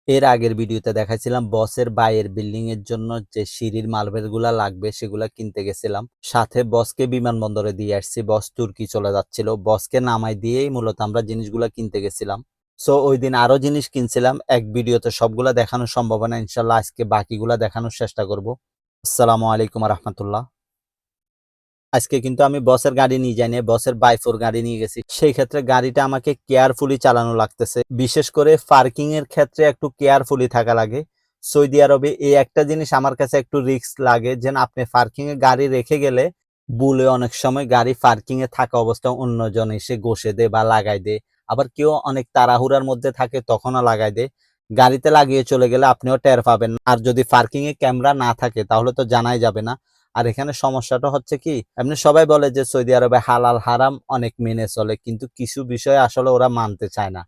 এর আগের ভিডিওতে দেখাইছিলাম বসের বাইয়ের বিল্ডিং এর জন্য যে সিঁড়ির মার্বেল গুলা লাগবে সেগুলা কিনতে গেছিলাম। সাথে বসকে বিমানবন্দরে দিয়ে আসছি। বস তুর্কি চলে যাচ্ছিল, বসকে নামাই দিয়েই মূলত আমরা জিনিসগুলা কিনতে গেছিলাম। সো ওই দিন আরো জিনিস কিনছিলাম, এক ভিডিওতে সবগুলা দেখানো সম্ভব না। ইনশাল্লাহ আজকে বাকিগুলা দেখানোর চেষ্টা করব। আসসালামু আলাইকুম রহমতুল্লাহ। আজকে কিন্তু আমি বসের গাড়ি নিয়ে যাইনি, বসের বাইফোর গাড়ি নিয়ে গেছি। সেই ক্ষেত্রে গাড়িটা আমাকে কেয়ারফুলি চালানো লাগতেছে, বিশেষ করে পার্কিং এর ক্ষেত্রে একটু কেয়ারফুলি থাকা লাগে। সৌদি আরবে এই একটা জিনিস আমার কাছে একটু রিস্ক লাগে, যেন আপনি পার্কিং এ গাড়ি রেখে গেলে ভুলে অনেক সময় গাড়ি পার্কিং এ থাকা অবস্থায় অন্যজন এসে ঘষে দেয় বা লাগাই দেয়। আবার কেউ অনেক তাড়াহুড়ার মধ্যে থাকে তখনও লাগাই দেয়। গাড়িতে লাগিয়ে চলে গেলে আপনিও টের পাবেন না। আর যদি পার্কিং এ ক্যামেরা না থাকে তাহলে তো জানাই যাবে না। আর এখানে সমস্যাটা হচ্ছে কি, এমনি সবাই বলে যে সৌদি আরবে হালাল হারাম অনেক মেনে চলে, কিন্তু কিছু বিষয় আসলে ওরা মানতে চায় না,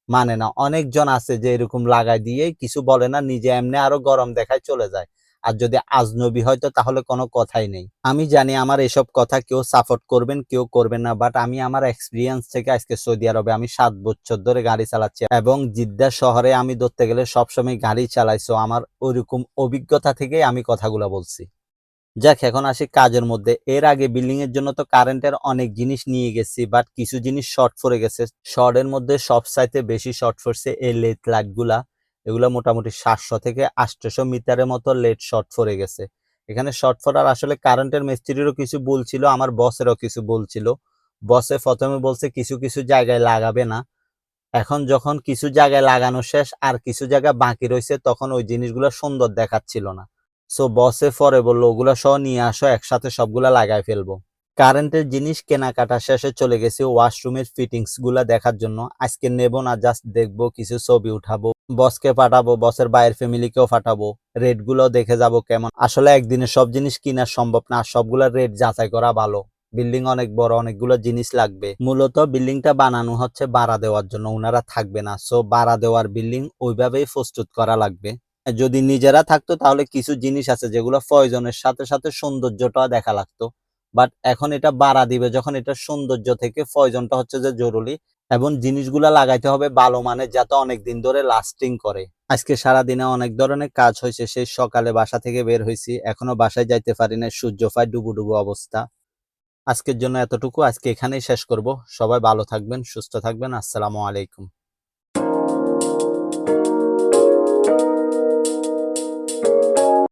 মানে না। অনেকজন আছে যে এরকম লাগাই দিয়ে কিছু বলে না, নিজে এমনি আরো গরম দেখায় চলে যায়। আর যদি আজনবী হয়তো তাহলে কোনো কথাই নেই। আমি জানি আমার এসব কথা কেউ সাপোর্ট করবেন, কেউ করবেন না, বাট আমি আমার এক্সপিরিয়েন্স থেকে আজকে সৌদি আরবে আমি 7 বছর ধরে গাড়ি চালাচ্ছি এবং জিদ্দা শহরে আমি ধরতে গেলে সবসময় গাড়ি চালাইছো। আমার ওইরকম অভিজ্ঞতা থেকে আমি কথাগুলো বলছি। যাক, এখন আসি কাজের মধ্যে। এর আগে বিল্ডিং এর জন্য তো কারেন্টের অনেক জিনিস নিয়ে গেছি, বাট কিছু জিনিস শর্ট পড়ে গেছে। শর্টের মধ্যে সবচাইতে বেশি শর্ট পড়ছে এই লেট লাইট গুলা। এগুলা মোটামুটি 700 থেকে 800 মিটারের মতো লেট শর্ট পড়ে গেছে। এখানে শর্ট পড়ার আসলে কারেন্টের মিস্ত্রিরও কিছু বলছিল, আমার বসেরও কিছু বলছিল। বসে প্রথমে বলছে কিছু কিছু জায়গায় লাগাবে না। এখন যখন কিছু জায়গায় লাগানো শেষ আর কিছু জায়গা বাকি রয়েছে, তখন ওই জিনিসগুলো সুন্দর দেখাচ্ছিল না। সো বসে পরে বললো ওগুলা সহ নিয়ে আসো, একসাথে সবগুলা লাগাই ফেলবো। কারেন্টের জিনিস কেনাকাটা শেষে চলে গেছি ওয়াশরুমের ফিটিংস গুলা দেখার জন্য। আজকে নেব না, জাস্ট দেখবো, কিছু ছবি উঠাবো, বসকে পাঠাবো, বসের বাইরের ফ্যামিলিকেও পাঠাবো, রেট গুলো দেখে যাব কেমন। আসলে একদিনে সব জিনিস কিনা সম্ভব না, সবগুলা রেট যাচাই করা ভালো। বিল্ডিং অনেক বড়, অনেকগুলো জিনিস লাগবে। মূলত বিল্ডিংটা বানানো হচ্ছে ভাড়া দেওয়ার জন্য, ওনারা থাকবে না। সো ভাড়া দেওয়ার বিল্ডিং ওইভাবেই প্রস্তুত করা লাগবে। যদি নিজেরা থাকতো তাহলে কিছু জিনিস আছে যেগুলো প্রয়োজনের সাথে সাথে সৌন্দর্যটা দেখা লাগতো। বাট এখন এটা ভাড়া দিবে যখন, এটা সৌন্দর্য থেকে প্রয়োজনটা হচ্ছে যে জরুরি, এবং জিনিসগুলা লাগাইতে হবে ভালো মানের, যাতে অনেক দিন ধরে লাস্টিং করে। আজকে সারাদিনে অনেক ধরনের কাজ হয়েছে, সেই সকালে বাসা থেকে বের হয়েছি, এখনো বাসায় যাইতে পারি না, সূর্য প্রায় ডুবু ডুবু অবস্থা। আজকের জন্য এতটুকু, আজকে এখানেই শেষ করব। সবাই ভালো থাকবেন, সুস্থ থাকবেন। আসসালামু আলাইকুম।